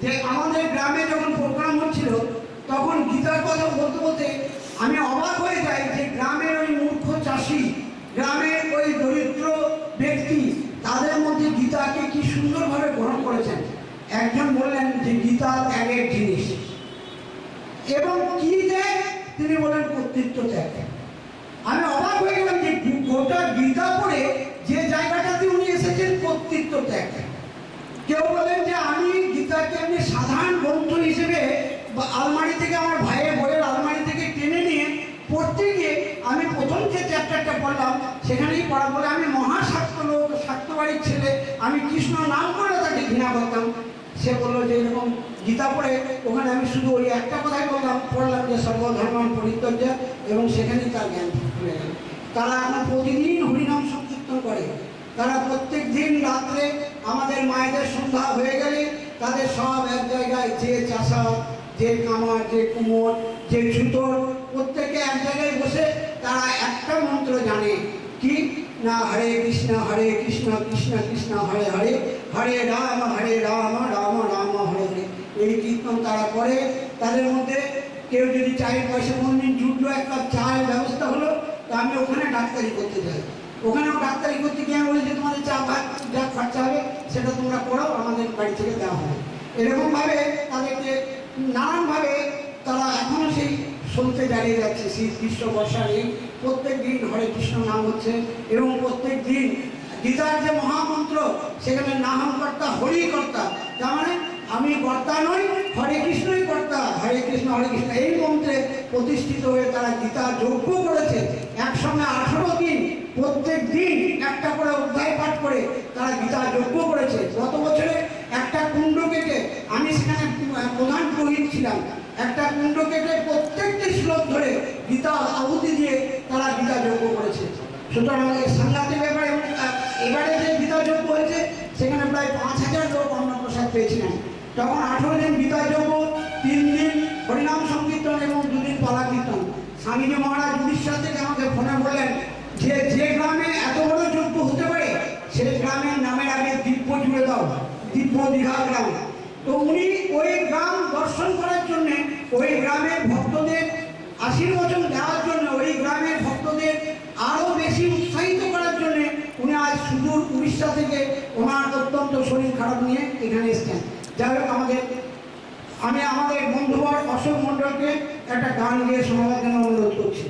যে আমাদের গ্রামে যখন প্রোগ্রাম হচ্ছিল তখন গীতার কথা বলতে বলতে আমি অবাক হয়ে যাই যে গ্রামের ওই মূর্খ চাষি, গ্রামের ওই দরিদ্র ব্যক্তি, তাদের মধ্যে গীতাকে কি সুন্দরভাবে গ্রহণ করেছেন। একজন বললেন যে গীতা ত্যাগের জিনিস, এবং কি ত্যাগ? তিনি বলেন কর্তৃত্ব ত্যাগ। আমি অবাক হয়ে গেলাম যে গোটা গীতা পড়ে যে জায়গাটাতে উনি এসেছেন কর্তৃত্ব ত্যাগ। কেউ বলেন যে আমি গীতাকে এমনি সাধারণ গ্রন্থ হিসেবে আলমারি থেকে, আমার ভাইয়ের বইয়ের আলমারি থেকে টেনে নিয়ে পড়তে গিয়ে আমি প্রথম যে চ্যাপ্টারটা পড়লাম সেখানেই পড়া বলে আমি মহাস্বার্থ লোক, স্বার্থবাড়ির ছেলে, আমি কৃষ্ণ নাম করে তাকে ঘৃণা করতাম। সে বললো যে এরকম গীতা পড়ে ওখানে আমি শুধু ওই একটা কথাই পড়লাম যে সর্বধর্ম পরিত্যাজ্য, এবং সেখানেই তার জ্ঞান খুলে গেল। তারা এখন প্রতিদিন হরিনাম সংকীর্তন করে, তারা প্রত্যেক দিন রাত্রে আমাদের মায়েদের সন্ধ্যা হয়ে গেলে তাদের সব এক জায়গায়, যে চাষা, যে কামার, যে কুমোর, যে ছুতোর, প্রত্যেকে এক জায়গায় বসে তারা একটা মন্ত্র জানে, কি না হরে কৃষ্ণ কৃষ্ণ কৃষ্ণ হরে হরে, হরে রাম রাম রাম হরে হরে। এই কীর্তন তারা করে। তাদের মধ্যে কেউ যদি চায়ের পয়সা কোনদিন জুটলো, এক কাপ চায়ের ব্যবস্থা হলো, তা আমি ওখানে ডাক্তারি করতে যাই। ওখানেও ডাক্তারি করতে গিয়ে বলি যে তোমাদের চা ভাত যা খরচা হবে সেটা তোমরা করো, আমাদের বাড়ি থেকে দেওয়া হবে। এরকমভাবে তাদেরকে নানানভাবে তারা এখনও সেই শুনতে দাঁড়িয়ে যাচ্ছে। শীত গ্রীষ্ম বর্ষা নেই, প্রত্যেক দিন হরে কৃষ্ণ নাম হচ্ছে, এবং প্রত্যেক দিন গীতার যে মহামন্ত্র সেখানে নাহং কর্তা হরি কর্তা, তার মানে আমি কর্তা নই, হরে কৃষ্ণই কর্তা, হরে কৃষ্ণ এই মন্ত্রে প্রতিষ্ঠিত হয়ে তারা গীতা যজ্ঞ করেছে। একসঙ্গে 18 দিন প্রত্যেক দিন একটা করে অধ্যায় পাঠ করে তারা গীতা যজ্ঞ করেছে। গত বছরে একটা কুণ্ড কেটে, আমি সেখানে প্রধান পুরোহিত ছিলাম, একটা কুণ্ড কেটে প্রত্যেকটি শ্লোক ধরে গীতা আহুতি দিয়ে তারা গীতা যজ্ঞ করেছে। সুতরাং সাংঘাতিক ব্যাপার। এবং এবারে যে গীতা যজ্ঞ হয়েছে সেখানে প্রায় 5000 লোক অন্নপ্রসাদ পেয়েছিলেন। তখন 18 দিন গীতা যজ্ঞ, 3 দিন হরিনাম সংকীর্তন এবং 2 দিন পালা কীর্তন। স্বামীজি মহারাজ উড়িষ্যা থেকে আমাকে ফোনে বললেন যে যে গ্রামে এত বড় যজ্ঞ হতে পারে সেই গ্রামের নামের আগে দিব্য জুড়ে দাও, দিব্য দীঘা গ্রাম। তো উনি ওই গ্রাম দর্শন করার জন্য, ওই গ্রামের ভক্তদের আশীর্বচন দেওয়ার জন্য, ওই গ্রামের ভক্তদের আরও বেশি উৎসাহিত করার জন্য উনি আজ সুদূর উড়িষ্যা থেকে ওনার অত্যন্ত শরীর খারাপ নিয়ে এখানে এসছেন। যাই হোক, আমি আমাদের বন্ধুবর অশোক মণ্ডলকে একটা গান গিয়ে শোনাবার জন্য অনুরোধ করছি।